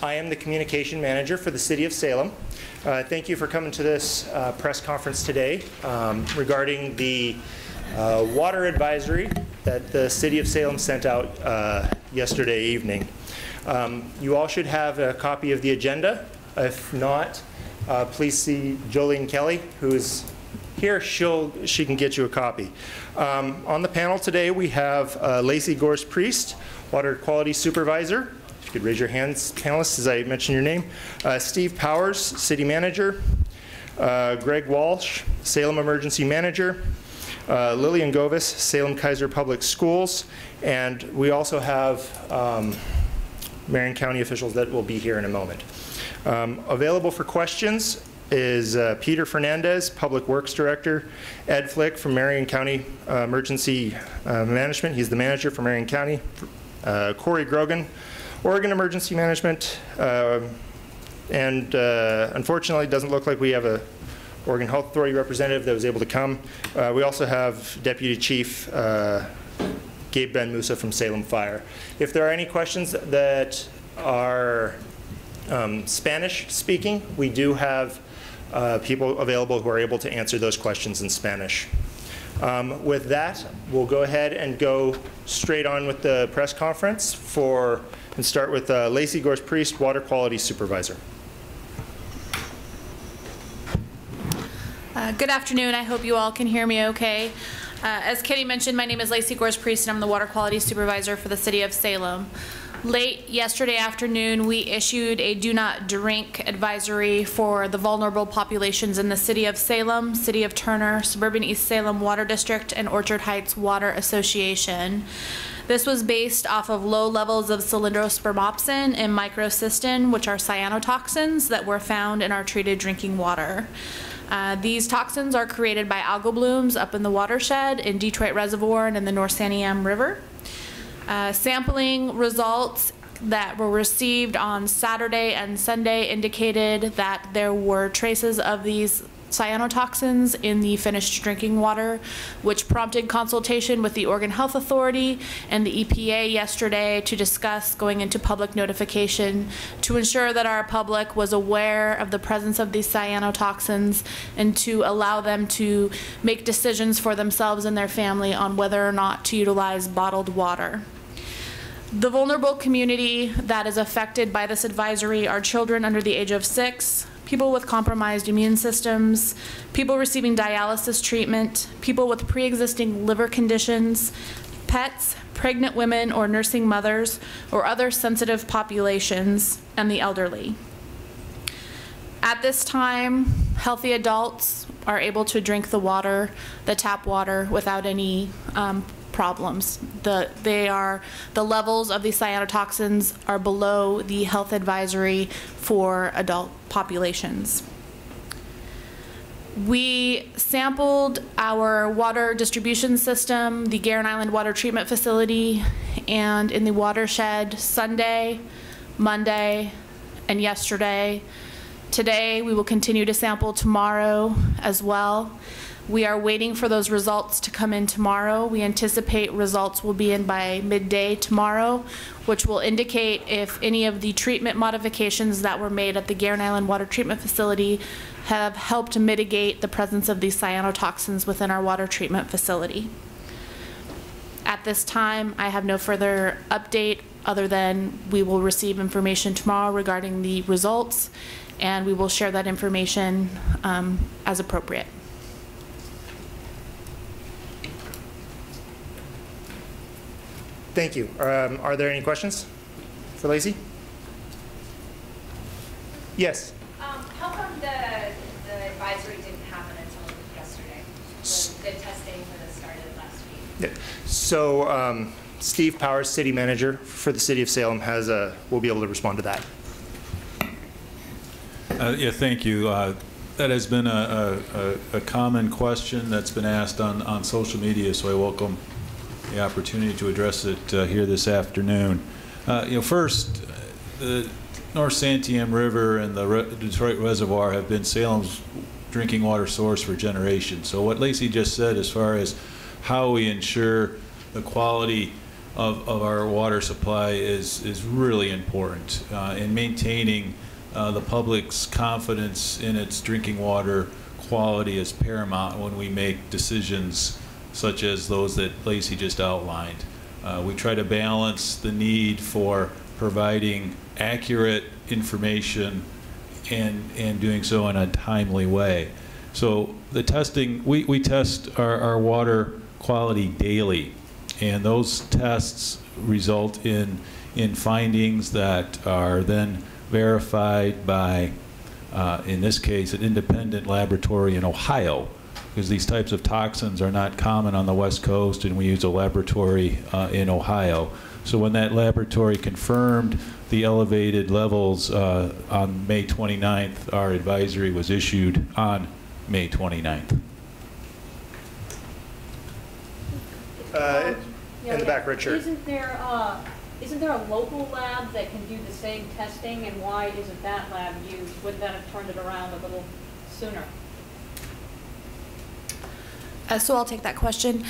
I am the communication manager for the City of Salem. Thank you for coming to this press conference today regarding the water advisory that the City of Salem sent out yesterday evening. You all should have a copy of the agenda. If not, please see Jolene Kelly, who is here. She can get you a copy. On the panel today, we have Lacey Gorse-Priest, Water Quality Supervisor. If you could raise your hands, panelists, as I mention your name. Steve Powers, City Manager. Greg Walsh, Salem Emergency Manager. Lillian Govis, Salem Kaiser Public Schools. And we also have Marion County officials that will be here in a moment. Available for questions is Peter Fernandez, Public Works Director, Ed Flick from Marion County Emergency Management. He's the manager for Marion County. Corey Grogan, Oregon Emergency Management. Unfortunately, it doesn't look like we have a Oregon Health Authority representative that was able to come. We also have Deputy Chief Gabe Ben Musa from Salem Fire. If there are any questions that are Spanish speaking, we do have people available who are able to answer those questions in Spanish. With that, we'll go ahead and go straight on with the press conference and start with Lacey Gorse-Priest, Water Quality Supervisor. Good afternoon. I hope you all can hear me okay. As Kitty mentioned, my name is Lacey Gorse-Priest, and I'm the Water Quality Supervisor for the City of Salem. Late yesterday afternoon, we issued a do not drink advisory for the vulnerable populations in the City of Salem, City of Turner, Suburban East Salem Water District, and Orchard Heights Water Association. This was based off of low levels of cylindrospermopsin and microcystin, which are cyanotoxins that were found in our treated drinking water. These toxins are created by algal blooms up in the watershed in Detroit Reservoir and in the North Santiam River. Sampling results that were received on Saturday and Sunday indicated that there were traces of these cyanotoxins in the finished drinking water, which prompted consultation with the Oregon Health Authority and the EPA yesterday to discuss going into public notification to ensure that our public was aware of the presence of these cyanotoxins and to allow them to make decisions for themselves and their family on whether or not to utilize bottled water. The vulnerable community that is affected by this advisory are children under the age of 6, people with compromised immune systems, people receiving dialysis treatment, people with pre-existing liver conditions, pets, pregnant women or nursing mothers, or other sensitive populations, and the elderly. At this time, healthy adults are able to drink the water, the tap water, without any problems. The levels of these cyanotoxins are below the health advisory for adult populations. We sampled our water distribution system, the Guerin Island Water Treatment Facility, and in the watershed Sunday, Monday, and yesterday. Today, we will continue to sample tomorrow as well. We are waiting for those results to come in tomorrow. We anticipate results will be in by midday tomorrow, which will indicate if any of the treatment modifications that were made at the Guerin Island Water Treatment Facility have helped mitigate the presence of these cyanotoxins within our water treatment facility. At this time, I have no further update other than we will receive information tomorrow regarding the results, and we will share that information as appropriate. Thank you. Are there any questions for Lacey? Yes. How come the advisory didn't happen until yesterday? The testing for this started last week. Yeah. So Steve Powers, City Manager for the City of Salem, will be able to respond to that. Yeah, thank you. That has been a common question that's been asked on social media, so I welcome the opportunity to address it here this afternoon. First, the North Santiam River and the Detroit Reservoir have been Salem's drinking water source for generations. So what Lacey just said as far as how we ensure the quality of our water supply is really important, and maintaining the public's confidence in its drinking water quality is paramount when we make decisions such as those that Lacey just outlined. We try to balance the need for providing accurate information and doing so in a timely way. So the testing, we test our water quality daily, and those tests result in findings that are then verified by, in this case, an independent laboratory in Ohio, because these types of toxins are not common on the West Coast, and we use a laboratory in Ohio. So when that laboratory confirmed the elevated levels on May 29th, our advisory was issued on May 29th. In the back, Richard. Isn't there a local lab that can do the same testing, and why isn't that lab used? Wouldn't that have turned it around a little sooner? So I'll take that question.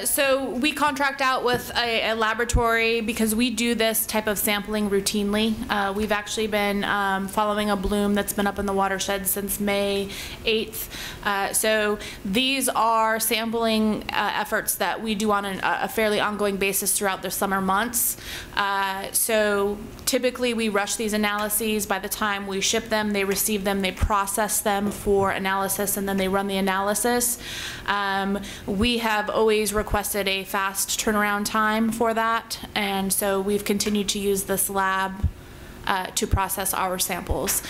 So we contract out with a laboratory because we do this type of sampling routinely. We've actually been following a bloom that's been up in the watershed since May 8th. So these are sampling efforts that we do on a fairly ongoing basis throughout the summer months. So typically we rush these analyses. By the time we ship them, they receive them, they process them for analysis, and then they run the analysis. We have always requested a fast turnaround time for that, and so we've continued to use this lab to process our samples.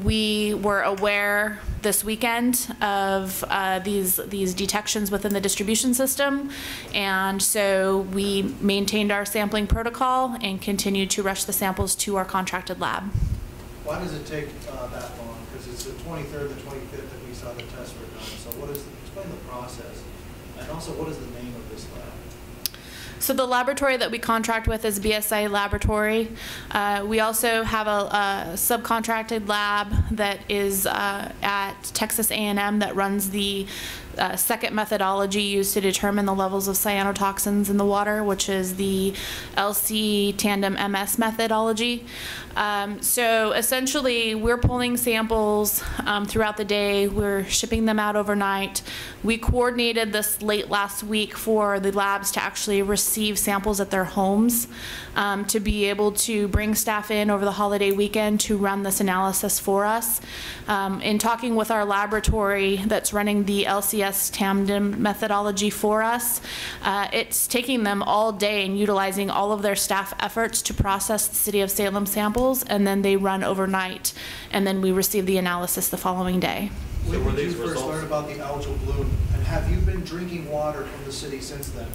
We were aware this weekend of these detections within the distribution system, and so we maintained our sampling protocol and continued to rush the samples to our contracted lab. Why does it take that long? Because it's the 23rd, the 25th that we saw the tests were done. So explain the process, and also what is the name of this lab? So the laboratory that we contract with is BSI Laboratory. We also have a subcontracted lab that is at Texas A&M that runs the second methodology used to determine the levels of cyanotoxins in the water, which is the LC tandem MS methodology. So essentially, we're pulling samples throughout the day. We're shipping them out overnight. We coordinated this late last week for the labs to actually receive samples at their homes, to be able to bring staff in over the holiday weekend to run this analysis for us. In talking with our laboratory that's running the LCS tandem methodology for us, it's taking them all day and utilizing all of their staff efforts to process the City of Salem samples, and then they run overnight, and then we receive the analysis the following day. When did you first learn about the algal bloom, and have you been drinking water from the city since then?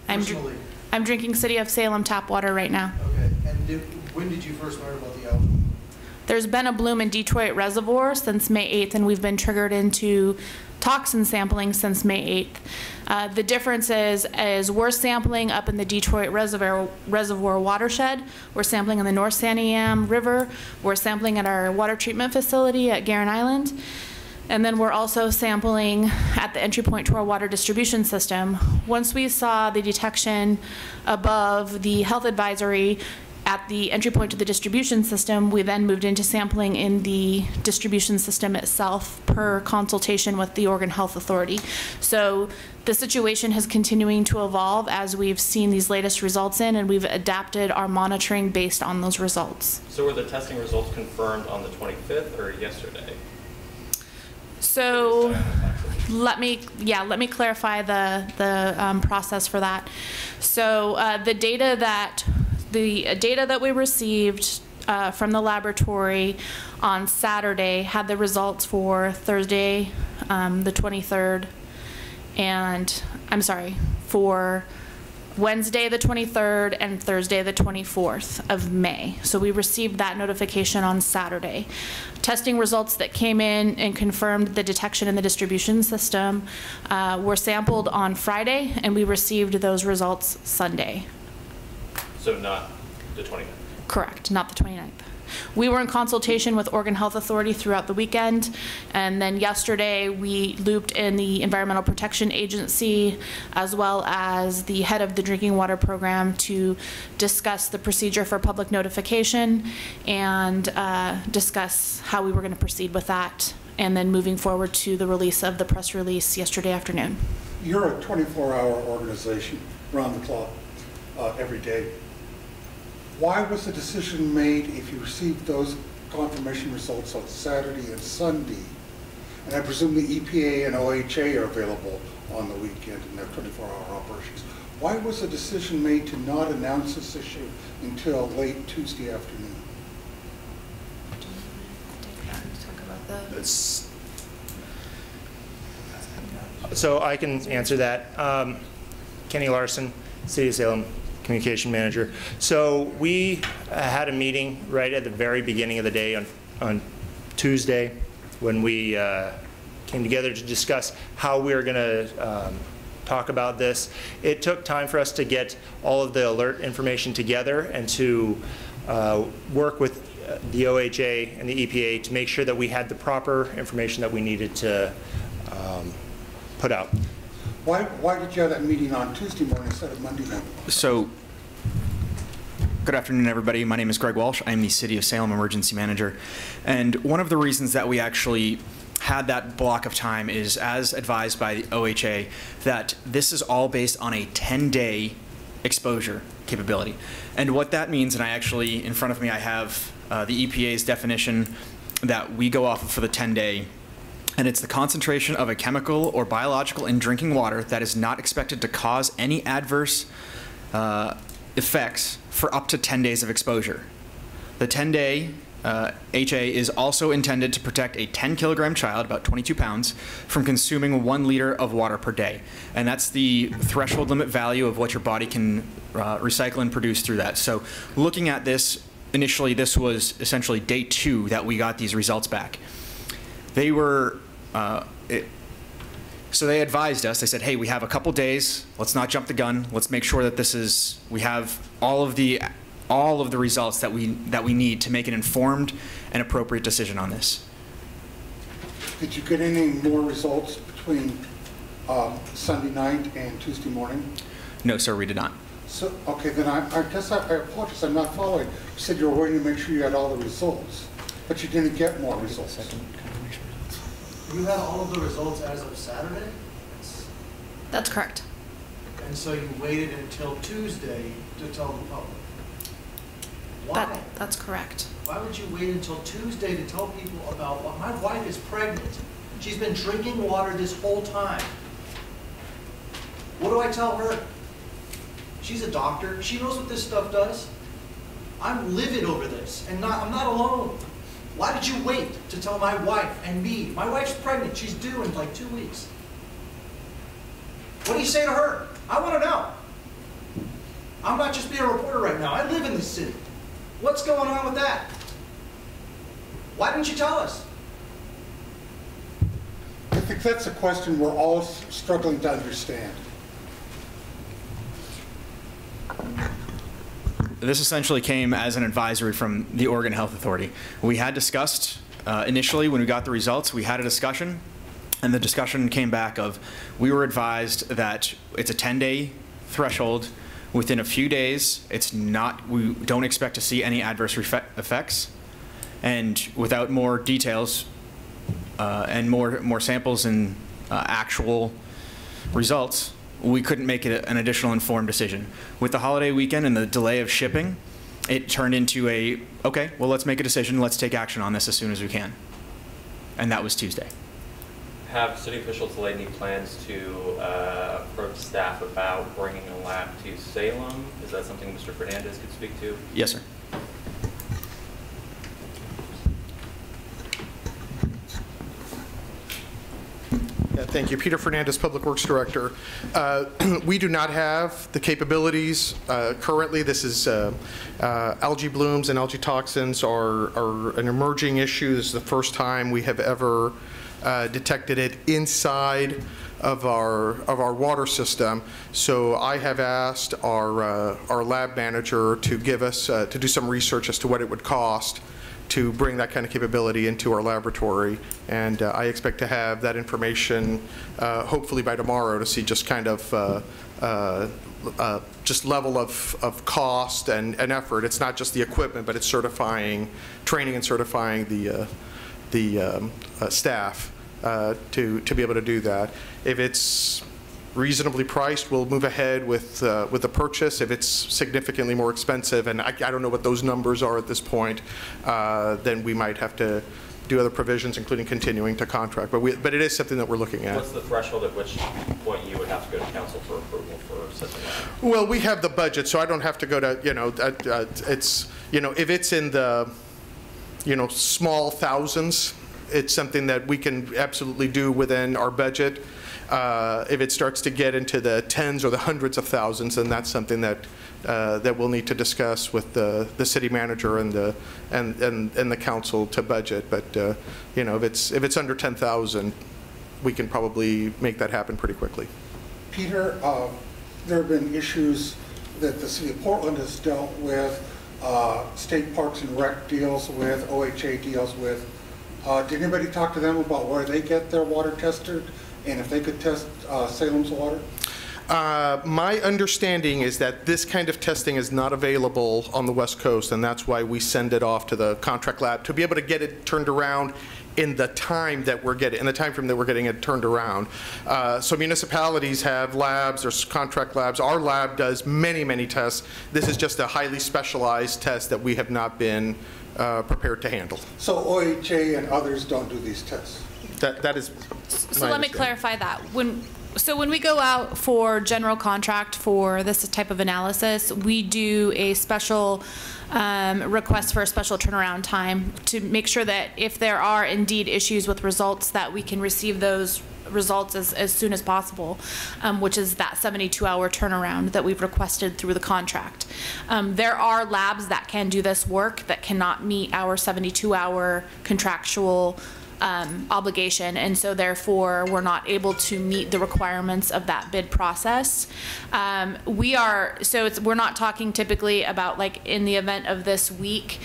I'm drinking City of Salem tap water right now. Okay, and when did you first learn about the algal bloom? There's been a bloom in Detroit Reservoir since May 8th, and we've been triggered into toxin sampling since May 8th. The difference is we're sampling up in the Detroit Reservoir watershed. We're sampling in the North Santiam River. We're sampling at our water treatment facility at Guerin Island. And then we're also sampling at the entry point to our water distribution system. Once we saw the detection above the health advisory at the entry point to the distribution system, we then moved into sampling in the distribution system itself per consultation with the Oregon Health Authority. So the situation is continuing to evolve as we've seen these latest results in, and we've adapted our monitoring based on those results. So were the testing results confirmed on the 25th or yesterday? So let me clarify the process for that. So the data that we received from the laboratory on Saturday had the results for Thursday, the 23rd, and for Wednesday the 23rd and Thursday the 24th of May. So we received that notification on Saturday. Testing results that came in and confirmed the detection in the distribution system were sampled on Friday, and we received those results Sunday. So not the 29th? Correct, not the 29th. We were in consultation with Oregon Health Authority throughout the weekend, and then yesterday we looped in the Environmental Protection Agency as well as the head of the drinking water program to discuss the procedure for public notification and discuss how we were going to proceed with that, and then moving forward to the release of the press release yesterday afternoon. You're a 24-hour organization, round the clock, every day. Why was the decision made if you received those confirmation results on Saturday and Sunday? And I presume the EPA and OHA are available on the weekend in their 24-hour operations. Why was the decision made to not announce this issue until late Tuesday afternoon? So I can answer that. Kenny Larson, City of Salem Communication Manager. So we had a meeting right at the very beginning of the day on Tuesday when we came together to discuss how we were going to talk about this. It took time for us to get all of the alert information together and to work with the OHA and the EPA to make sure that we had the proper information that we needed to put out. Why did you have that meeting on Tuesday morning instead of Monday morning? So, good afternoon, everybody. My name is Greg Walsh. I'm the City of Salem Emergency Manager. And one of the reasons that we actually had that block of time is, as advised by the OHA, that this is all based on a 10-day exposure capability. And what that means, and I actually, in front of me, I have the EPA's definition that we go off of for the 10-day. And it's the concentration of a chemical or biological in drinking water that is not expected to cause any adverse effects for up to 10 days of exposure. The 10-day HA is also intended to protect a 10-kilogram child, about 22 pounds, from consuming 1 liter of water per day. And that's the threshold limit value of what your body can recycle and produce through that. So looking at this, initially this was essentially day 2 that we got these results back. They were, so they advised us, they said, hey, we have a couple days, let's not jump the gun, let's make sure that we have all of the results that we need to make an informed and appropriate decision on this. Did you get any more results between Sunday night and Tuesday morning? No, sir, we did not. So, okay, then I guess I apologize, I'm not following. You said you were waiting to make sure you had all the results, but you didn't get more results. You had all of the results as of Saturday? That's correct. And so you waited until Tuesday to tell the public? Why? That's correct. Why would you wait until Tuesday to tell people about what? My wife is pregnant. She's been drinking water this whole time. What do I tell her? She's a doctor. She knows what this stuff does. I'm livid over this, and I'm not alone. Why did you wait to tell my wife and me? My wife's pregnant. She's due in like 2 weeks. What do you say to her? I want to know. I'm not just being a reporter right now. I live in this city. What's going on with that? Why didn't you tell us? I think that's a question we're all struggling to understand. This essentially came as an advisory from the Oregon Health Authority. We had discussed, initially when we got the results, we had a discussion, and the discussion came back of, we were advised that it's a 10-day threshold. Within a few days, we don't expect to see any adverse effects. And without more details and more samples and actual results, we couldn't make it an additional informed decision. With the holiday weekend and the delay of shipping, it turned into okay, well, let's make a decision, let's take action on this as soon as we can. And that was Tuesday. Have city officials laid any plans to approach staff about bringing a lab to Salem? Is that something Mr. Fernandez could speak to? Yes, sir. Yeah, thank you. Peter Fernandez, Public Works Director. We do not have the capabilities currently. This is algae blooms and algae toxins are an emerging issue. This is the first time we have ever detected it inside of our water system. So I have asked our lab manager to give us to do some research as to what it would cost to bring that kind of capability into our laboratory, and I expect to have that information hopefully by tomorrow to see just kind of just level of cost and effort. It's not just the equipment, but it's training and certifying the staff to be able to do that. If it's reasonably priced, we'll move ahead with the purchase. If it's significantly more expensive, and I don't know what those numbers are at this point, then we might have to do other provisions, including continuing to contract. But it is something that we're looking at. What's the threshold at which point you would have to go to council for approval for such a lab? Well, we have the budget, so I don't have to go to, it's, if it's in the, small thousands, it's something that we can absolutely do within our budget. If it starts to get into the tens or the hundreds of thousands, then that's something that that we'll need to discuss with the city manager and the council to budget. But if it's under 10,000, we can probably make that happen pretty quickly. Peter, there have been issues that the city of Portland has dealt with, State Parks and Rec deals with, OHA deals with. Did anybody talk to them about where they get their water tested and if they could test Salem's water? My understanding is that this kind of testing is not available on the West Coast, and that's why we send it off to the contract lab to be able to get it turned around in the time that we're getting, in the time frame that we're getting it turned around. So municipalities have labs, there's contract labs. Our lab does many, many tests. This is just a highly specialized test that we have not been prepared to handle. So OHA and others don't do these tests? That is So let me clarify that. When we go out for general contract for this type of analysis, we do a special request for a special turnaround time to make sure that if there are indeed issues with results, that we can receive those results as soon as possible, which is that 72-hour turnaround that we've requested through the contract. There are labs that can do this work that cannot meet our 72-hour contractual obligation, and so therefore we're not able to meet the requirements of that bid process. We're not talking typically about, like, in the event of this week,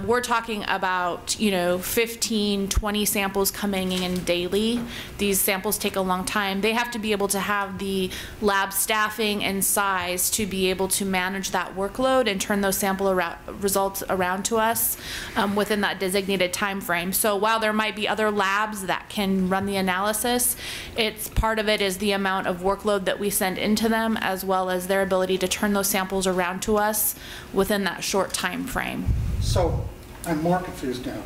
we're talking about 15, 20 samples coming in daily. These samples take a long time. They have to be able to have the lab staffing and size to be able to manage that workload and turn those results around to us within that designated time frame. So while there might be other labs that can run the analysis, it's part of it is the amount of workload that we send into them, as well as their ability to turn those samples around to us within that short time frame. So I'm more confused now.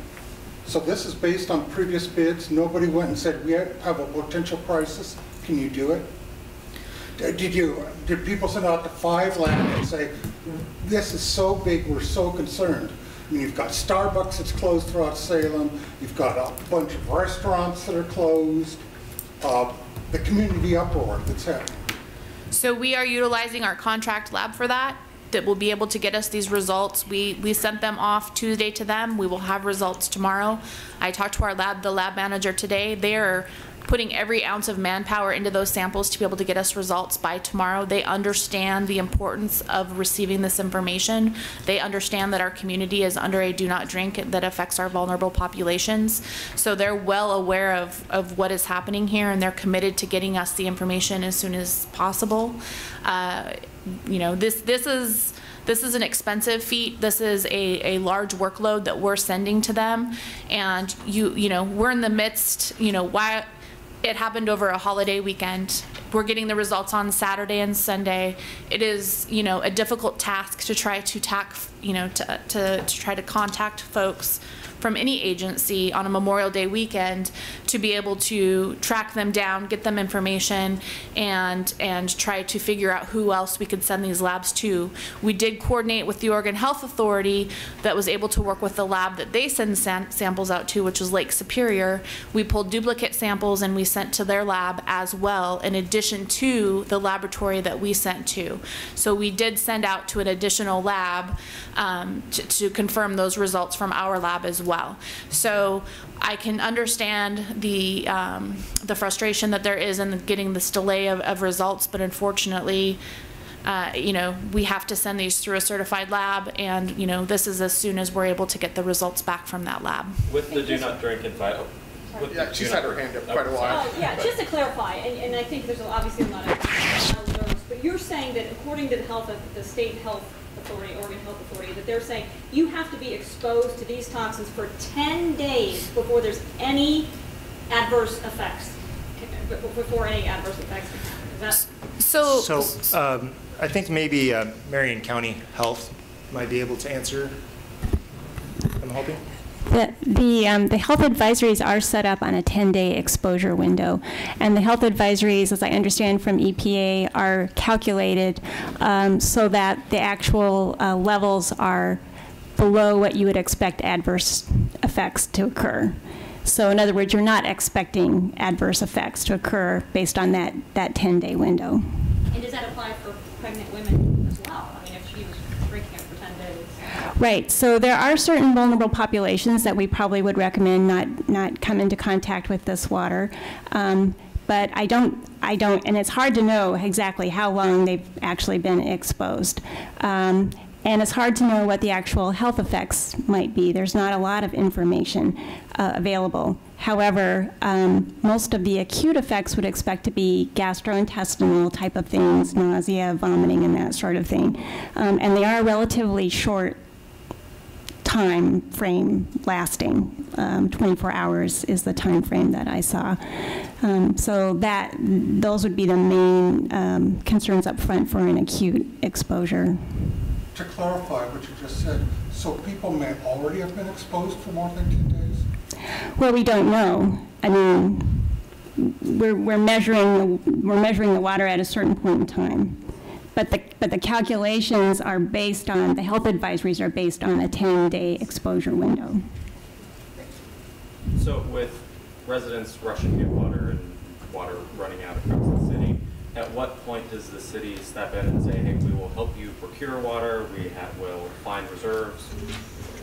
So this is based on previous bids. Nobody went and said, we have a potential crisis. Can you do it? Did people send out to 5 labs and say, this is so big, we're so concerned? I mean, you've got Starbucks that's closed throughout Salem. You've got a bunch of restaurants that are closed. The community uproar that's happening. So we are utilizing our contract lab for that will be able to get us these results. We sent them off Tuesday to them. We will have results tomorrow. I talked to the lab manager today. They're putting every ounce of manpower into those samples to be able to get us results by tomorrow. They understand the importance of receiving this information. They understand that our community is under a do not drink that affects our vulnerable populations. So they're well aware of what is happening here, and they're committed to getting us the information as soon as possible. This is an expensive feat. This is a large workload that we're sending to them, and we're in the midst. Why it happened over a holiday weekend. We're getting the results on Saturday and Sunday. It is a difficult task to try to try to contact folks from any agency on a Memorial Day weekend to be able to track them down, get them information, and try to figure out who else we could send these labs to. We did coordinate with the Oregon Health Authority that was able to work with the lab that they send samples out to, which was Lake Superior. We pulled duplicate samples and we sent to their lab as well, in addition to the laboratory that we sent to. So we did send out to an additional lab to confirm those results from our lab as well. So I can understand the frustration that there is in getting this delay of results, but unfortunately, you know, we have to send these through a certified lab, and you know, this is as soon as we're able to get the results back from that lab. With the do not drink invite. Yeah, she's had her hand up quite a while. Yeah, just to clarify, and I think there's obviously a lot of nerves, but you're saying that according to the state health authority, Oregon Health Authority, that they're saying you have to be exposed to these toxins for 10 days before there's any adverse effects, before any adverse effects can happen. Is that? So I think maybe Marion County Health might be able to answer, I'm hoping. The health advisories are set up on a 10-day exposure window, and the health advisories, as I understand from EPA, are calculated so that the actual levels are below what you would expect adverse effects to occur. So in other words, you're not expecting adverse effects to occur based on that 10-day window. And does that apply for pregnant women as well? I mean, if she was drinking it for 10 days. Right. So there are certain vulnerable populations that we probably would recommend not come into contact with this water. But I don't, and it's hard to know exactly how long they've actually been exposed. And it's hard to know what the actual health effects might be. There's not a lot of information available. However, most of the acute effects would expect to be gastrointestinal type of things, nausea, vomiting, and that sort of thing. And they are relatively short time frame lasting. 24 hours is the time frame that I saw. So those would be the main concerns up front for an acute exposure. To clarify what you just said, so people may already have been exposed for more than 10 days? Well, we don't know. I mean, we're measuring the water at a certain point in time, but the calculations are based on, the health advisories are based on a 10-day exposure window. So with residents rushing to get water and water running out across the city, at what point does the city step in and say, hey, we will help you procure water, we'll find reserves?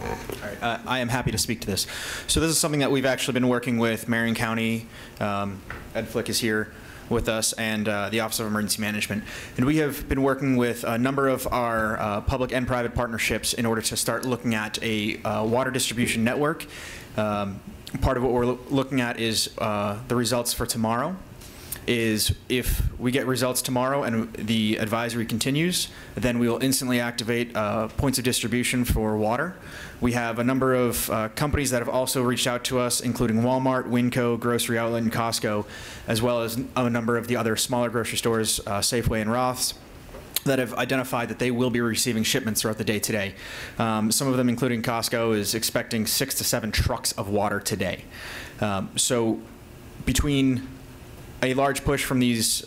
All right, I am happy to speak to this. So this is something that we've actually been working with Marion County. Ed Flick is here with us, and the Office of Emergency Management. And we have been working with a number of our public and private partnerships in order to start looking at a water distribution network. Part of what we're looking at is the results for tomorrow. Is if we get results tomorrow and the advisory continues, then we will instantly activate points of distribution for water. We have a number of companies that have also reached out to us, including Walmart, Winco, Grocery Outlet, and Costco, as well as a number of the other smaller grocery stores, Safeway and Roth's, that have identified that they will be receiving shipments throughout the day today. Some of them, including Costco, is expecting 6 to 7 trucks of water today. So between a large push from these,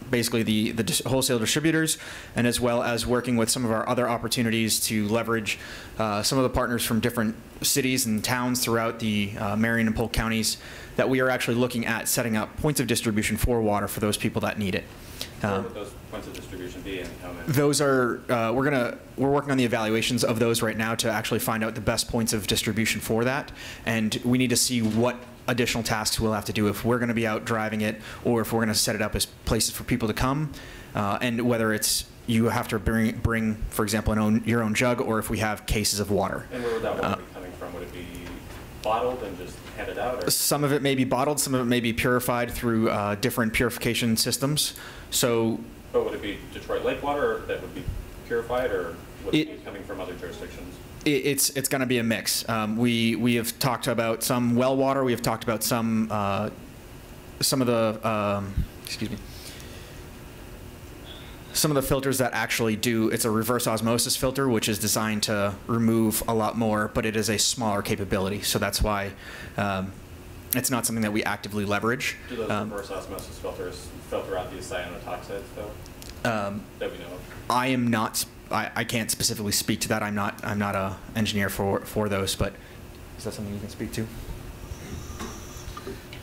basically the wholesale distributors, and as well as working with some of our other opportunities to leverage some of the partners from different cities and towns throughout the Marion and Polk counties, that we are actually looking at setting up points of distribution for water for those people that need it. Where would those points of distribution be and how many? Those are, we're working on the evaluations of those right now to actually find out the best points of distribution for that, and we need to see what additional tasks we'll have to do if we're going to be out driving it, or if we're going to set it up as places for people to come, and whether it's you have to bring, for example, your own jug, or if we have cases of water. And where would that water be coming from? Would it be bottled and just handed out? Or? Some of it may be bottled, some of it may be purified through different purification systems. So, but would it be Detroit Lake water that would be purified, or would it be coming from other jurisdictions? It's going to be a mix. We have talked about some well water. We have talked about some of the some of the filters that actually do. It's a reverse osmosis filter, which is designed to remove a lot more, but it is a smaller capability. So that's why it's not something that we actively leverage. Do those reverse osmosis filters filter out these cyanotoxics, though? That we know of. I am not. I can't specifically speak to that. I'm not a engineer for those, but is that something you can speak to?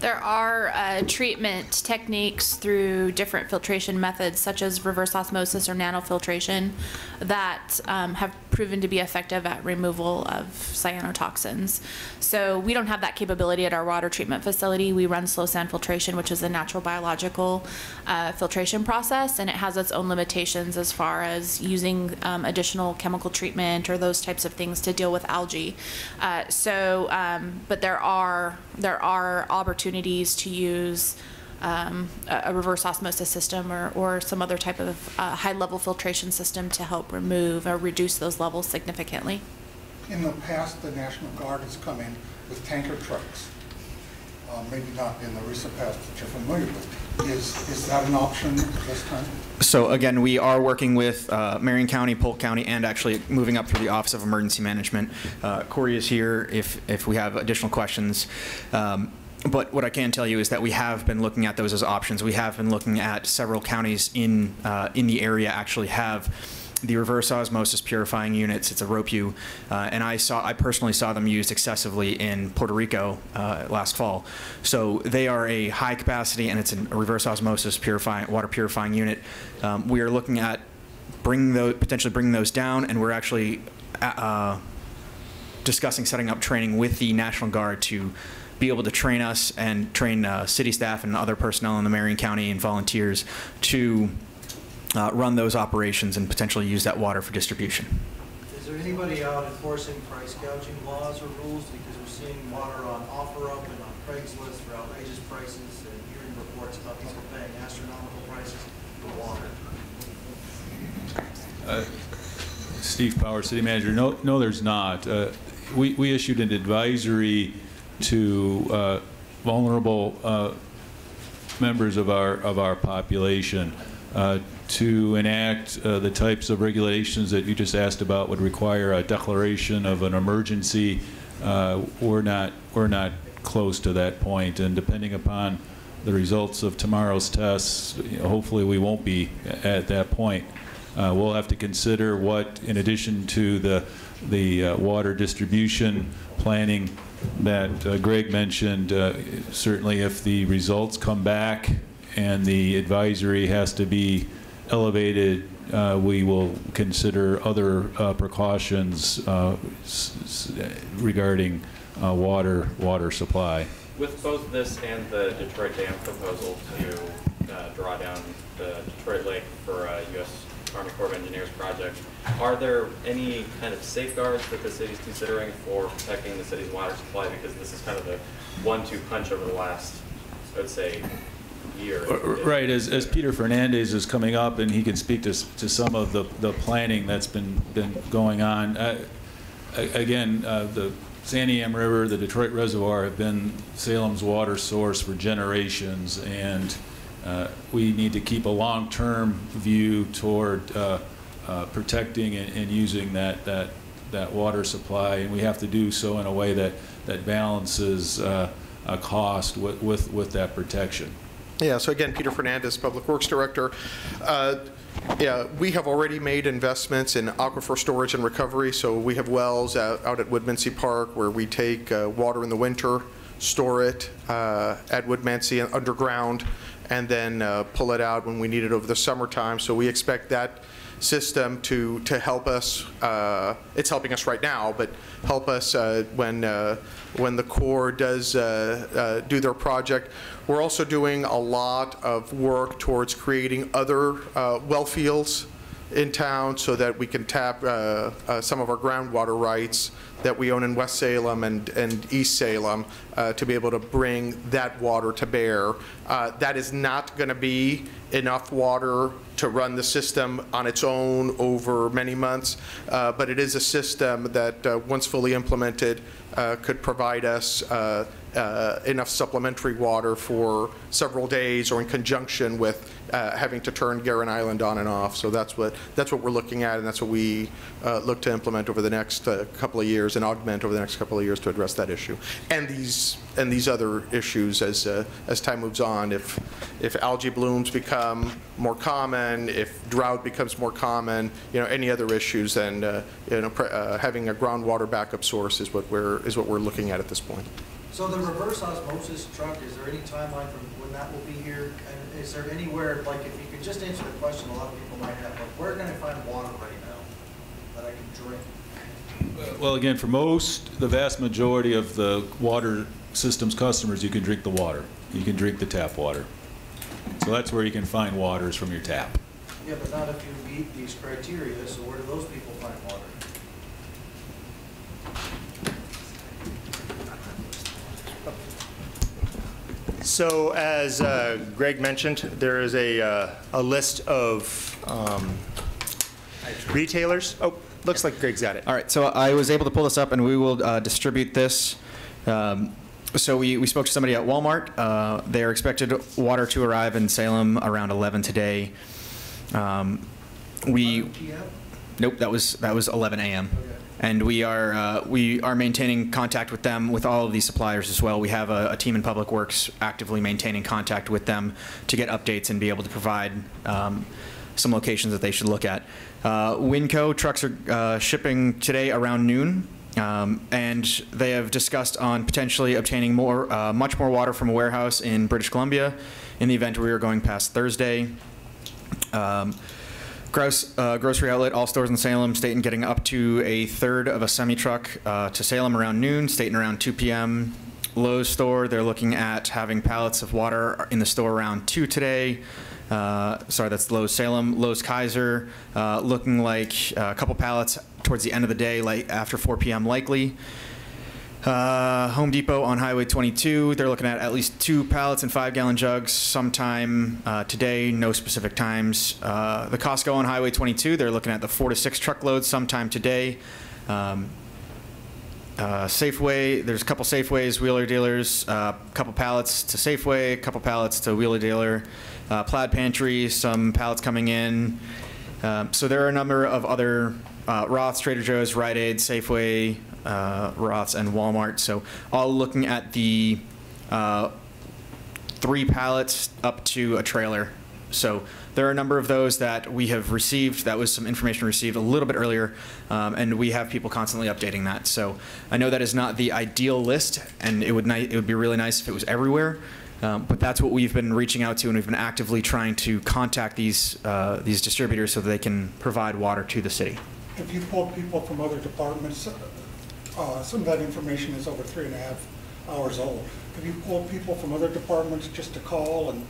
There are treatment techniques through different filtration methods, such as reverse osmosis or nanofiltration, that have proven to be effective at removal of cyanotoxins. So we don't have that capability at our water treatment facility. We run slow sand filtration, which is a natural biological filtration process, and it has its own limitations as far as using additional chemical treatment or those types of things to deal with algae. But there are opportunities to use a reverse osmosis system or some other type of high-level filtration system to help remove or reduce those levels significantly. In the past, the National Guard has come in with tanker trucks. Maybe not in the recent past that you're familiar with. Is that an option this time? So again, we are working with Marion County, Polk County, and actually moving up through the Office of Emergency Management. Corey is here if we have additional questions. But what I can tell you is that we have been looking at those as options. We have been looking at several counties in the area actually have the reverse osmosis purifying units. It's a ROPU, and I personally saw them used excessively in Puerto Rico last fall. So they are a high capacity, and it's a reverse osmosis water purifying unit. We are looking at potentially bringing those down, and we're actually discussing setting up training with the National Guard to be able to train us and train city staff and other personnel in the Marion County and volunteers to run those operations and potentially use that water for distribution. Is there anybody out enforcing price gouging laws or rules? Because we're seeing water on OfferUp and on Craigslist for outrageous prices, and hearing reports about people paying astronomical prices for water. Steve Power, City Manager. No, there's not. We issued an advisory to vulnerable members of our population to enact the types of regulations that you just asked about would require a declaration of an emergency. We're not close to that point, and depending upon the results of tomorrow's tests, hopefully we won't be at that point. We'll have to consider what, in addition to the water distribution planning that Greg mentioned, certainly if the results come back and the advisory has to be elevated, we will consider other precautions regarding water supply. With both this and the Detroit Dam proposal to draw down the Detroit Lake for a U.S. Army Corps of Engineers project, are there any kind of safeguards that the city's considering for protecting the city's water supply? Because this is kind of the 1-2 punch over the last, I would say, year. Right, as Peter Fernandez is coming up, and he can speak to some of the planning that's been going on. Again, the Santiam River, the Detroit Reservoir have been Salem's water source for generations, and we need to keep a long-term view toward protecting and using that water supply, and we have to do so in a way that balances a cost with that protection. Yeah, so again, Peter Fernandez, Public Works Director. Yeah, we have already made investments in aquifer storage and recovery. So we have wells out at Woodmansee Park where we take water in the winter, store it at Woodmansee underground, and then pull it out when we need it over the summertime. So we expect that system to help us. It's helping us right now, but help us when the Corps does do their project. We're also doing a lot of work towards creating other well fields in town so that we can tap some of our groundwater rights that we own in West Salem and East Salem to be able to bring that water to bear. That is not going to be enough water to run the system on its own over many months, but it is a system that, once fully implemented, could provide us enough supplementary water for several days, or in conjunction with having to turn Guerin Island on and off. So that's what we're looking at, and that's what we look to implement over the next couple of years and augment over the next couple of years to address that issue and these other issues as time moves on. If algae blooms become more common, if drought becomes more common, any other issues, then having a groundwater backup source is what we're looking at this point. So the reverse osmosis truck, is there any timeline from when that will be here? And is there anywhere, like if you could just answer the question a lot of people might have, like where can I find water right now that I can drink? Well, again, for the vast majority of the water systems customers, you can drink the water. You can drink the tap water. So that's where you can find waters from your tap. Yeah, but not if you meet these criteria, so where do those people find water? So as Greg mentioned, there is a list of retailers. Oh, looks like Greg's got it. All right, so I was able to pull this up, and we will distribute this. So we spoke to somebody at Walmart. They are expected water to arrive in Salem around 11 today. 11 p.m.? Nope, that was 11 a.m. Okay. And we are maintaining contact with them, with all of these suppliers as well. We have a team in Public Works actively maintaining contact with them to get updates and be able to provide some locations that they should look at. Winco trucks are shipping today around noon, and they have discussed on potentially obtaining much more water from a warehouse in British Columbia in the event we are going past Thursday. Grocery outlet, all stores in Salem, Staten getting up to a third of a semi-truck to Salem around noon, Staten around 2 p.m. Lowe's store, they're looking at having pallets of water in the store around 2 today. Sorry, that's Lowe's Salem. Lowe's Kaiser, looking like a couple pallets towards the end of the day, like after 4 p.m. likely. Home Depot on Highway 22, they're looking at least 2 pallets and 5-gallon jugs sometime today, no specific times. The Costco on Highway 22, they're looking at the 4 to 6 truckloads sometime today. Safeway, there's a couple Safeways, Wheeler Dealers, a couple pallets to Safeway, a couple pallets to Wheeler Dealer. Plaid Pantry, some pallets coming in. So there are a number of other Roth's, Trader Joe's, Rite Aid, Safeway, Roth's, and Walmart. So all looking at the 3 pallets up to a trailer. So there are a number of those that we have received. That was some information received a little bit earlier, and we have people constantly updating that. So I know that is not the ideal list, and it would be really nice if it was everywhere. But that's what we've been reaching out to, and we've been actively trying to contact these distributors so that they can provide water to the city. If you pull people from other departments, some of that information is over 3.5 hours old. Have you pulled people from other departments just to call and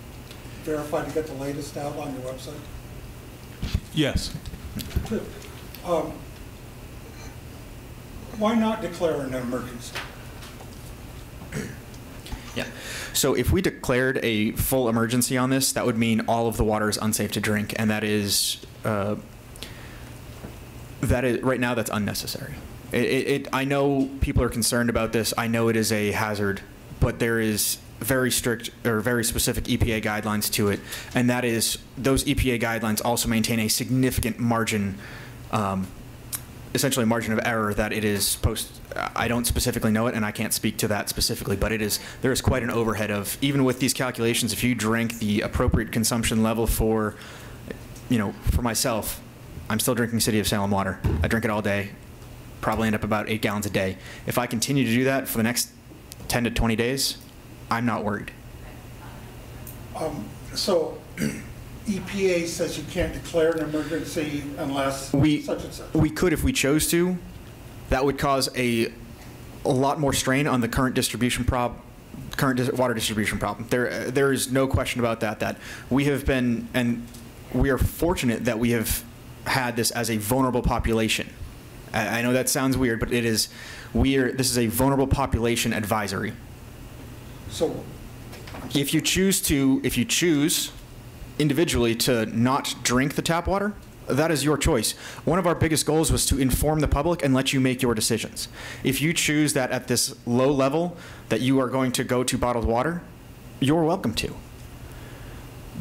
verify to get the latest out on your website? Yes. Why not declare an emergency? Yeah. So if we declared a full emergency on this, that would mean all of the water is unsafe to drink, and that is right now that's unnecessary. I know people are concerned about this. I know it is a hazard, but there is very strict or very specific EPA guidelines to it, and that is those EPA guidelines also maintain a significant margin, essentially a margin of error that it is I don't specifically know it, and I can't speak to that specifically, but there is quite an overhead of, even with these calculations, if you drink the appropriate consumption level for myself, I'm still drinking City of Salem water. I drink it all day, probably end up about 8 gallons a day. If I continue to do that for the next 10 to 20 days, I'm not worried. So EPA says you can't declare an emergency unless such and such. We could if we chose to. That would cause a lot more strain on the current water distribution problem. There is no question about that. That we have been, and we are fortunate that we have had this as a vulnerable population. I know that sounds weird, but it is. This is a vulnerable population advisory. So, if you choose individually to not drink the tap water, that is your choice. One of our biggest goals was to inform the public and let you make your decisions. If you choose that at this low level that you are going to go to bottled water, you're welcome to.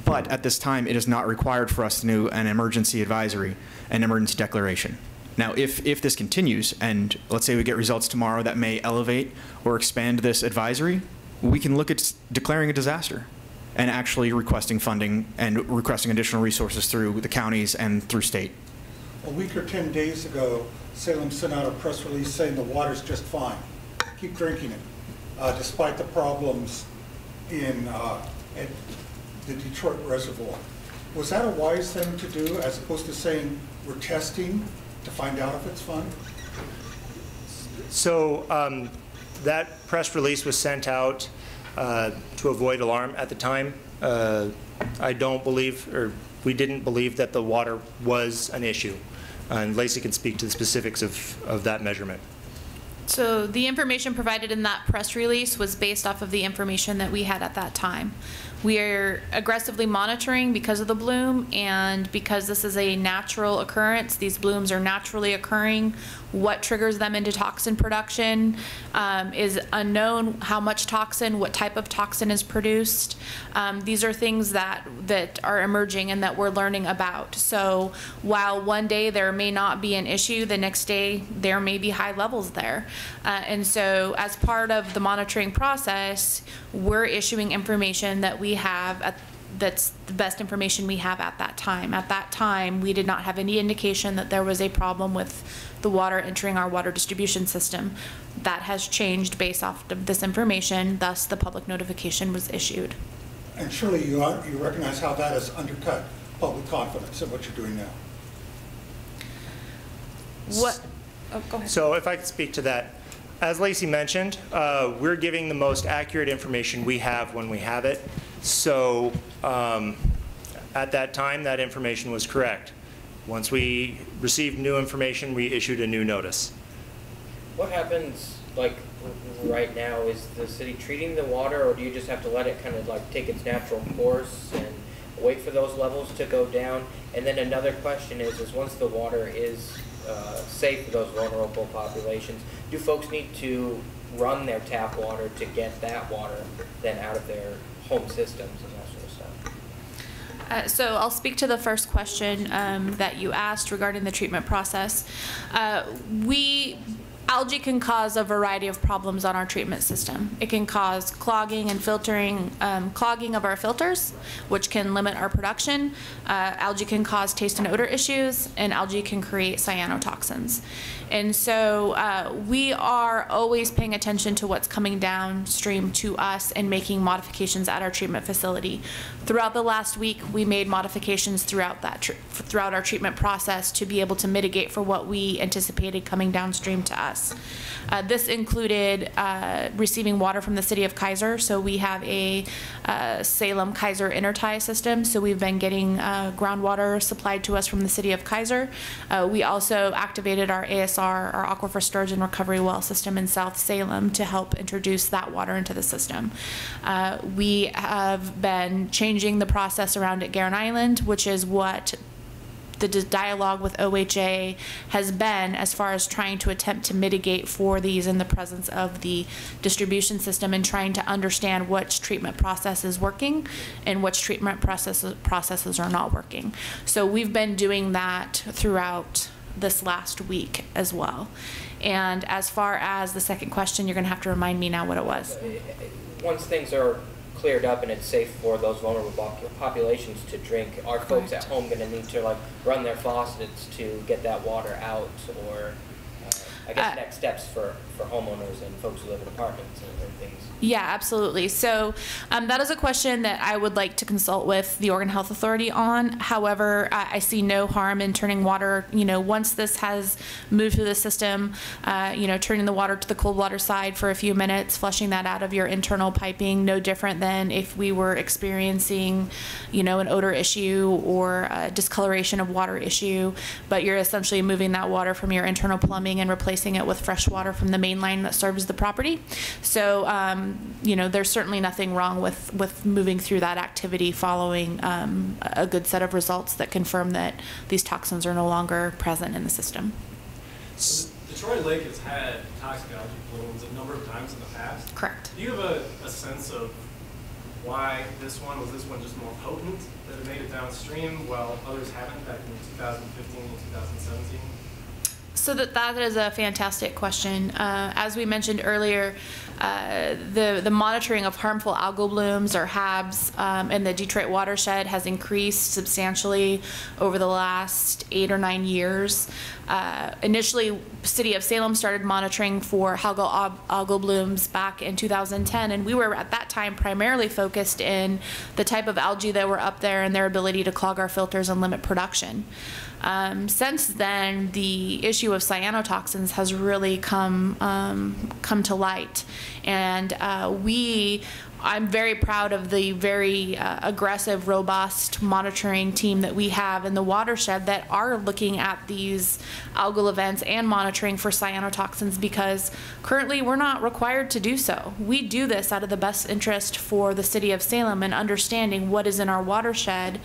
But at this time, it is not required for us to do an emergency advisory, an emergency declaration. Now, if this continues, and let's say we get results tomorrow that may elevate or expand this advisory, we can look at declaring a disaster and actually requesting funding and requesting additional resources through the counties and through state. A week or 10 days ago, Salem sent out a press release saying the water's just fine. Keep drinking it. despite the problems in at the Detroit Reservoir. Was that a wise thing to do, as opposed to saying we're testing to find out if it's fun? So that press release was sent out to avoid alarm at the time. I don't believe, or we didn't believe that the water was an issue. And Lacey can speak to the specifics of that measurement. So the information provided in that press release was based off of the information that we had at that time. We are aggressively monitoring because of the bloom, and because this is a natural occurrence, these blooms are naturally occurring. What triggers them into toxin production is unknown. How much toxin, what type of toxin is produced. These are things that are emerging and that we're learning about. So while one day there may not be an issue, the next day there may be high levels there. And so as part of the monitoring process, we're issuing information that we have that's the best information we have at that time. At that time, we did not have any indication that there was a problem with the water entering our water distribution system. That has changed based off of this information, thus the public notification was issued. And surely you recognize how that has undercut public confidence in what you're doing now. What? Oh, go ahead. So if I could speak to that. As Lacey mentioned, we're giving the most accurate information we have when we have it. So at that time, that information was correct. Once we received new information, we issued a new notice. What happens, like, right now? Is the city treating the water, or do you just have to let it kind of, like, take its natural course and wait for those levels to go down? And then another question is once the water is safe for those vulnerable populations, do folks need to run their tap water to get that water then out of their home systems and that sort of stuff? So I'll speak to the first question that you asked regarding the treatment process. Algae can cause a variety of problems on our treatment system. It can cause clogging and filtering, clogging of our filters, which can limit our production. Algae can cause taste and odor issues, and algae can create cyanotoxins. And so we are always paying attention to what's coming downstream to us and making modifications at our treatment facility. Throughout the last week, we made modifications throughout our treatment process to be able to mitigate for what we anticipated coming downstream to us. This included receiving water from the city of Kaiser. So we have a Salem Kaiser intertie system. So we've been getting groundwater supplied to us from the city of Kaiser. We also activated our ASR, our Aquifer Storage and Recovery Well system in South Salem to help introduce that water into the system. We have been changing the process around at Guerin Island, which is what the dialogue with OHA has been as far as trying to attempt to mitigate for these in the presence of the distribution system and trying to understand which treatment process is working and which treatment processes are not working. So we've been doing that throughout this last week as well. And as far as the second question, you're going to have to remind me now what it was. Once things are cleared up and it's safe for those vulnerable populations to drink, are folks at home going to need to, like, run their faucets to get that water out, or I guess next steps for homeowners and folks who live in apartments and things? Yeah, absolutely. So that is a question that I would like to consult with the Oregon Health Authority on. However, I see no harm in turning water, once this has moved through the system, turning the water to the cold water side for a few minutes, flushing that out of your internal piping, no different than if we were experiencing, an odor issue or a discoloration of water issue, but you're essentially moving that water from your internal plumbing and replacing it with fresh water from the main line that serves the property. So, there's certainly nothing wrong with moving through that activity following a good set of results that confirm that these toxins are no longer present in the system. So Detroit Lake has had toxic algae blooms a number of times in the past. Correct. Do you have a sense of why was this one just more potent, that it made it downstream while others haven't, back in 2015 and 2017? So that is a fantastic question. As we mentioned earlier, the monitoring of harmful algal blooms, or HABs, in the Detroit watershed has increased substantially over the last 8 or 9 years. Initially, City of Salem started monitoring for algal blooms back in 2010, and we were at that time primarily focused in the type of algae that were up there and their ability to clog our filters and limit production. Since then, the issue of cyanotoxins has really come to light, and I'm very proud of the very aggressive, robust monitoring team that we have in the watershed that are looking at these algal events and monitoring for cyanotoxins, because currently we're not required to do so. We do this out of the best interest for the City of Salem and understanding what is in our watershed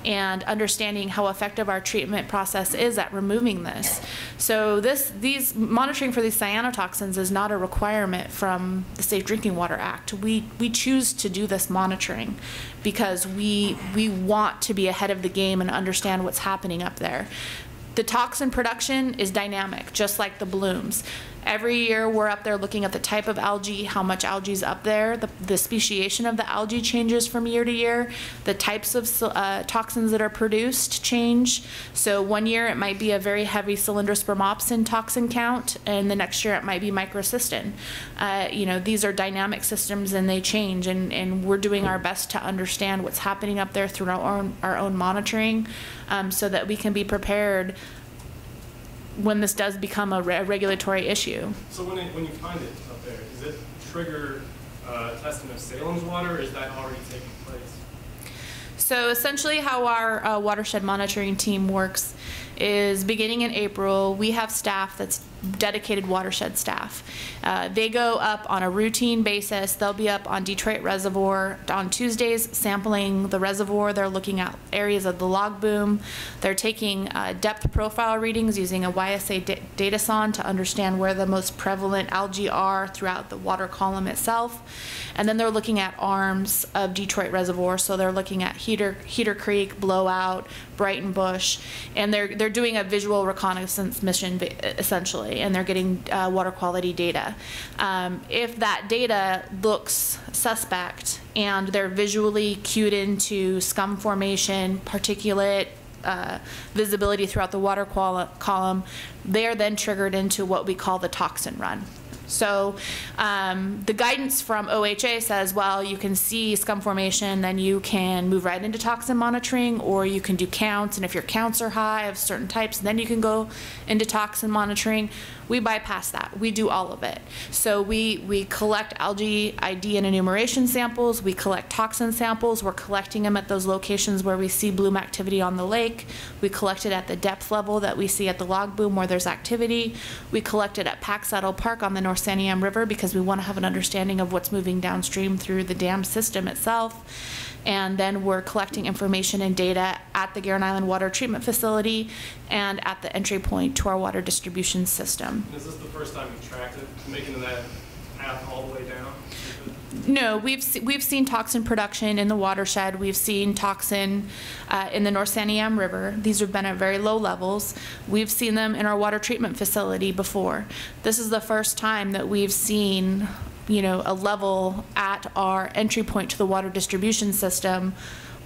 and understanding how effective our treatment process is at removing this. So these monitoring for these cyanotoxins is not a requirement from the Safe Drinking Water Act. We choose to do this monitoring because we want to be ahead of the game and understand what's happening up there. The toxin production is dynamic, just like the blooms. Every year we're up there looking at the type of algae, how much algae is up there. The speciation of the algae changes from year to year. The types of toxins that are produced change. So one year it might be a very heavy cylindrospermopsin toxin count, and the next year it might be microcystin. These are dynamic systems and they change, and we're doing our best to understand what's happening up there through our own monitoring, so that we can be prepared when this does become a regulatory issue. So when you find it up there, does it trigger testing of Salem's water, or is that already taking place? So essentially how our watershed monitoring team works is, beginning in April, we have staff that's dedicated watershed staff. They go up on a routine basis. They'll be up on Detroit Reservoir on Tuesdays sampling the reservoir. They're looking at areas of the log boom. They're taking depth profile readings using a YSA data sonde to understand where the most prevalent algae are throughout the water column itself. And then they're looking at arms of Detroit Reservoir. So they're looking at Heater Creek, Blowout, Brighton Bush, and they're doing a visual reconnaissance mission essentially, and they're getting water quality data. If that data looks suspect and they're visually cued into scum formation, particulate, visibility throughout the water column, they are then triggered into what we call the toxin run. So the guidance from OHA says, well, you can see scum formation, then you can move right into toxin monitoring, or you can do counts, and if your counts are high of certain types, then you can go into toxin monitoring. We bypass that. We do all of it. So we collect algae ID and enumeration samples. We collect toxin samples. We're collecting them at those locations where we see bloom activity on the lake. We collect it at the depth level that we see at the log boom where there's activity. We collect it at Pack Saddle Park on the North Santiam River because we want to have an understanding of what's moving downstream through the dam system itself. And then we're collecting information and data at the Guerin Island Water Treatment Facility and at the entry point to our water distribution system. Is this the first time you've tracked it, making that path all the way down? No, we've seen toxin production in the watershed. We've seen toxin in the North Santiam River. These have been at very low levels. We've seen them in our water treatment facility before. This is the first time that we've seen a level at our entry point to the water distribution system,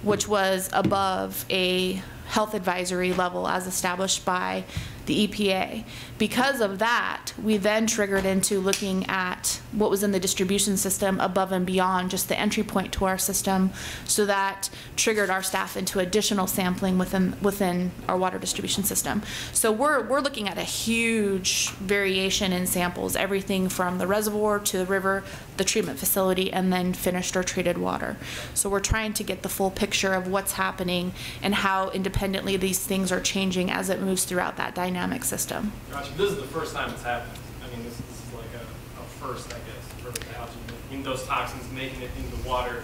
which was above a health advisory level as established by the EPA. Because of that, we then triggered into looking at what was in the distribution system above and beyond just the entry point to our system, so that triggered our staff into additional sampling within our water distribution system. So we're looking at a huge variation in samples, everything from the reservoir to the river, the treatment facility, and then finished or treated water. So we're trying to get the full picture of what's happening and how independently these things are changing as it moves throughout that dynamic system. Gotcha. This is the first time it's happened. I mean, this is like a first, I guess, for the algae. I mean, those toxins making it into the water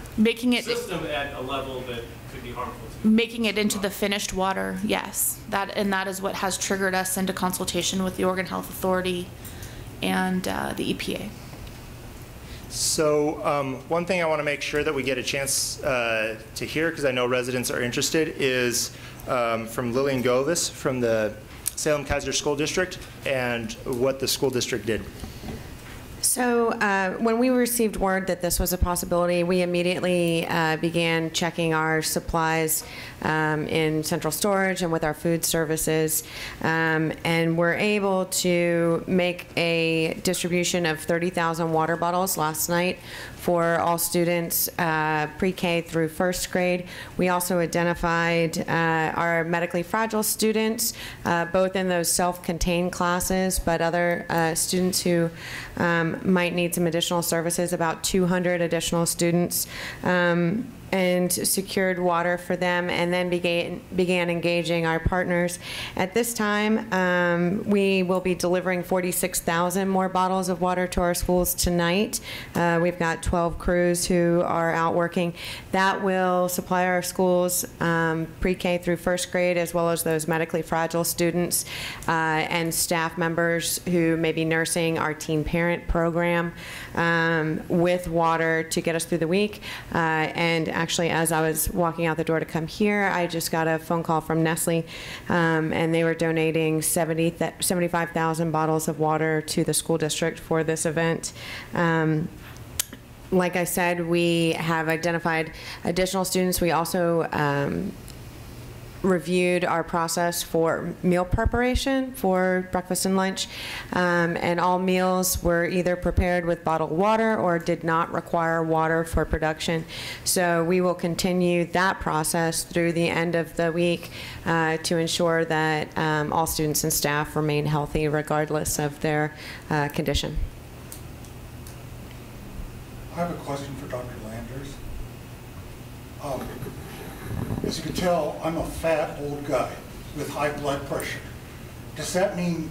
system at a level that could be harmful to. Making it into the finished water, yes. That is what has triggered us into consultation with the Oregon Health Authority and the EPA. So one thing I want to make sure that we get a chance to hear, because I know residents are interested, is from Lillian Govis from the Salem-Keizer School District and what the school district did. So when we received word that this was a possibility, we immediately began checking our supplies in central storage and with our food services, and we're able to make a distribution of 30,000 water bottles last night for all students pre-K through first grade. We also identified our medically fragile students, both in those self-contained classes, but other students who might need some additional services, about 200 additional students, and secured water for them, and then began engaging our partners. At this time, we will be delivering 46,000 more bottles of water to our schools tonight. We've got 12 crews who are out working. That will supply our schools pre-K through first grade, as well as those medically fragile students and staff members who may be nursing our teen parent program with water to get us through the week. And actually, as I was walking out the door to come here, I just got a phone call from Nestle, and they were donating 75,000 bottles of water to the school district for this event. Like I said, we have identified additional students. We also reviewed our process for meal preparation for breakfast and lunch, and all meals were either prepared with bottled water or did not require water for production. So we will continue that process through the end of the week to ensure that all students and staff remain healthy regardless of their condition. I have a question for Dr. Landers. As you can tell, I'm a fat old guy with high blood pressure. Does that mean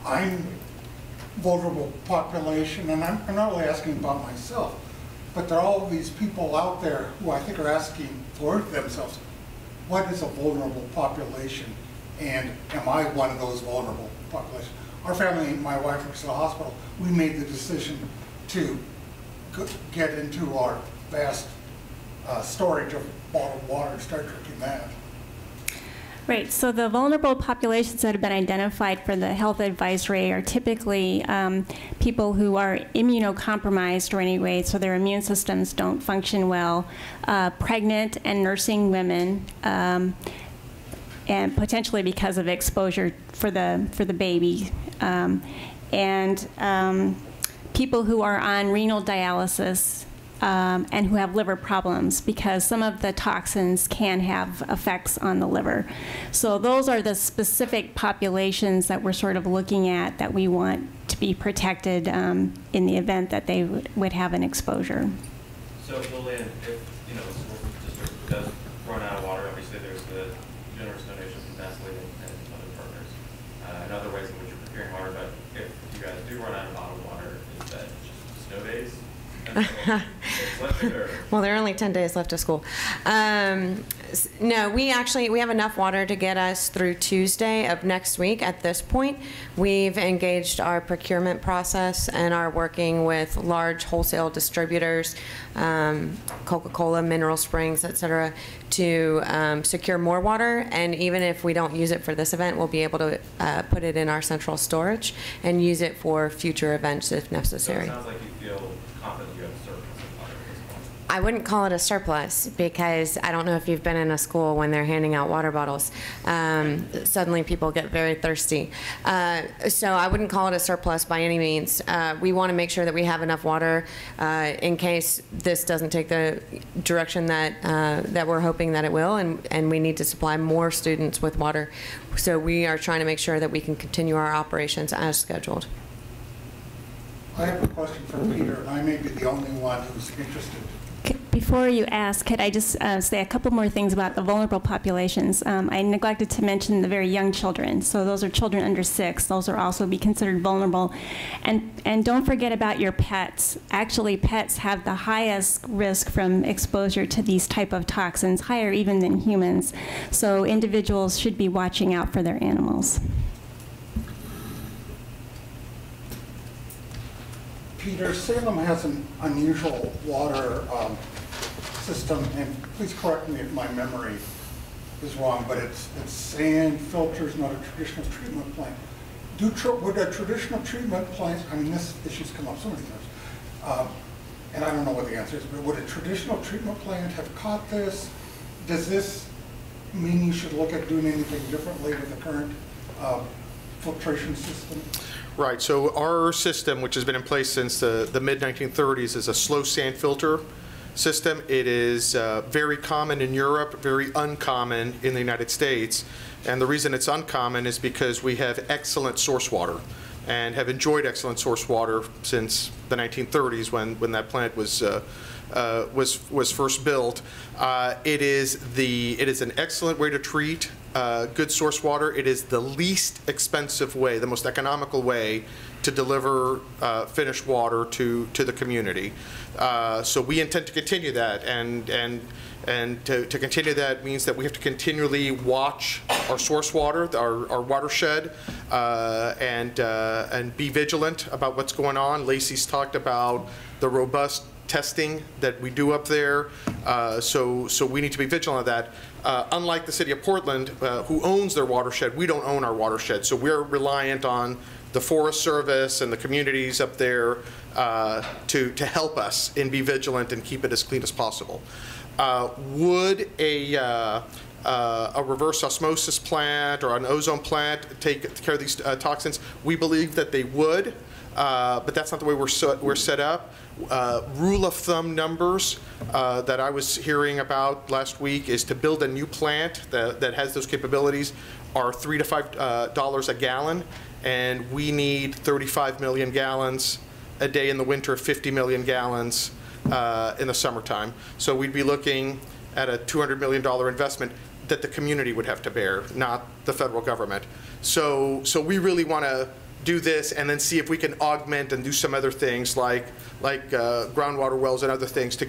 I'm vulnerable population? And I'm not really asking about myself, but there are all these people out there who I think are asking for themselves, what is a vulnerable population? And am I one of those vulnerable populations? Our family, my wife works at a hospital, we made the decision to get into our vast storage of bottled water and start drinking that. Right, so the vulnerable populations that have been identified for the health advisory are typically people who are immunocompromised or any way, so their immune systems don't function well, pregnant and nursing women, and potentially because of exposure for the baby, and people who are on renal dialysis and who have liver problems, because some of the toxins can have effects on the liver. So those are the specific populations that we're sort of looking at that we want to be protected in the event that they would have an exposure. So Lillian, if the school district does run out of water, obviously there's the generous donations from Nestle and other partners, and other ways in which you're procuring water, but if you guys do run out of bottled water, is that just snow days? Well, there are only 10 days left of school. No, we have enough water to get us through Tuesday of next week. At this point, we've engaged our procurement process and are working with large wholesale distributors, Coca-Cola, Mineral Springs, et cetera, to secure more water. And even if we don't use it for this event, we'll be able to put it in our central storage and use it for future events if necessary. So it sounds like you feel confident you have a surplus of water at this point. I wouldn't call it a surplus, because I don't know if you've been in a school when they're handing out water bottles. Suddenly people get very thirsty. So I wouldn't call it a surplus by any means. We want to make sure that we have enough water in case this doesn't take the direction that we're hoping that it will, and we need to supply more students with water. So we are trying to make sure that we can continue our operations as scheduled. I have a question for Peter, and I may be the only one who's interested. Before you ask, could I just say a couple more things about the vulnerable populations? I neglected to mention the very young children. So those are children under 6. Those are also be considered vulnerable. And don't forget about your pets. Actually, pets have the highest risk from exposure to these type of toxins, higher even than humans. So individuals should be watching out for their animals. Peter, Salem has an unusual water system, and please correct me if my memory is wrong, but it's sand filters, not a traditional treatment plant. Would a traditional treatment plant, I mean, this issue's come up so many times, and I don't know what the answer is, but would a traditional treatment plant have caught this? Does this mean you should look at doing anything differently with the current filtration system? Right, so our system, which has been in place since the mid-1930s, is a slow sand filter system. It is very common in Europe, very uncommon in the United States. And the reason it's uncommon is because we have excellent source water and have enjoyed excellent source water since the 1930s when that plant was first built. It is an excellent way to treat good source water. It is the least expensive way, the most economical way to deliver finished water to the community. So we intend to continue that, and to continue that means that we have to continually watch our source water, our watershed, and be vigilant about what's going on. Lacey's talked about the robust testing that we do up there, so we need to be vigilant of that. Unlike the city of Portland, who owns their watershed, we don't own our watershed, so we're reliant on the Forest Service and the communities up there to help us and be vigilant and keep it as clean as possible. Would a reverse osmosis plant or an ozone plant take care of these toxins? We believe that they would, but that's not the way we're set up. Rule of thumb numbers that I was hearing about last week is to build a new plant that has those capabilities are $3 to $5 a gallon, and we need 35 million gallons a day in the winter, 50 million gallons in the summertime. So we'd be looking at a $200 million investment that the community would have to bear, not the federal government. So we really want to do this and then see if we can augment and do some other things like groundwater wells and other things to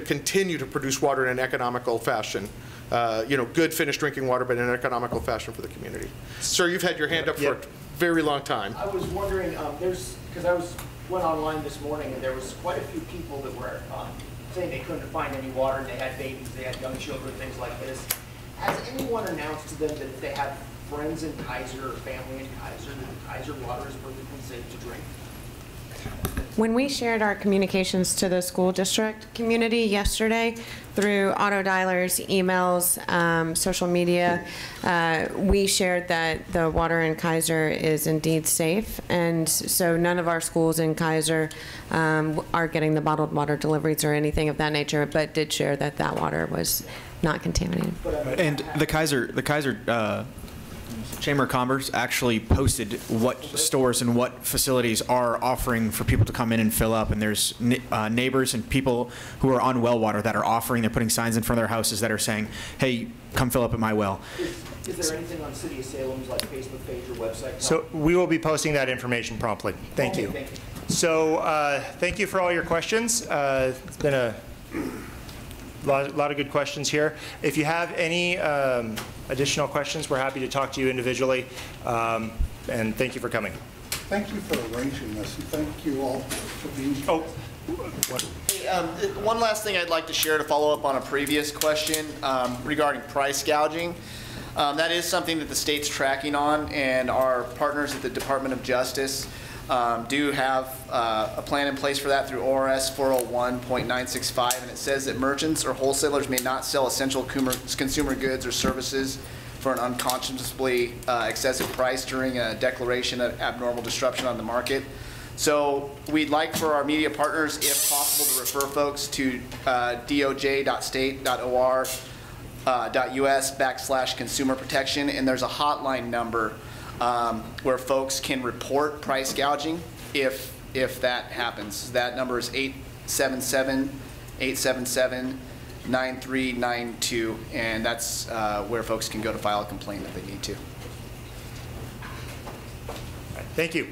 continue to produce water in an economical fashion. Good finished drinking water, but in an economical fashion for the community. Sir, you've had your hand up for a very long time. I was wondering, because I went online this morning and there was quite a few people that were saying they couldn't find any water, and they had babies, they had young children, things like this. Has anyone announced to them that if they have friends in Kaiser or family in Kaiser, that Kaiser water is perfectly safe to drink? When we shared our communications to the school district community yesterday through auto dialers, emails, social media, we shared that the water in Kaiser is indeed safe, and so none of our schools in Kaiser are getting the bottled water deliveries or anything of that nature, but did share that that water was not contaminated. And the Kaiser Chamber of Commerce actually posted what stores and what facilities are offering for people to come in and fill up, and there's neighbors and people who are on well water that are offering, they're putting signs in front of their houses that are saying, hey, come fill up at my well. Is there anything on City of Salem's like Facebook page or website? So we will be posting that information promptly. Thank you. Thank you. So thank you for all your questions. It's been a lot of good questions here. If you have any additional questions, we're happy to talk to you individually. And thank you for coming. Thank you for arranging this, and thank you all for being here. Oh, hey, one last thing I'd like to share to follow up on a previous question regarding price gouging. That is something that the state's tracking on, and our partners at the Department of Justice do have a plan in place for that through ORS 401.965, and it says that merchants or wholesalers may not sell essential consumer goods or services for an unconscionably excessive price during a declaration of abnormal disruption on the market. So we'd like for our media partners, if possible, to refer folks to doj.state.or.us/consumer protection, and there's a hotline number where folks can report price gouging if that happens. That number is 877-877-9392, and that's where folks can go to file a complaint if they need to. Thank you.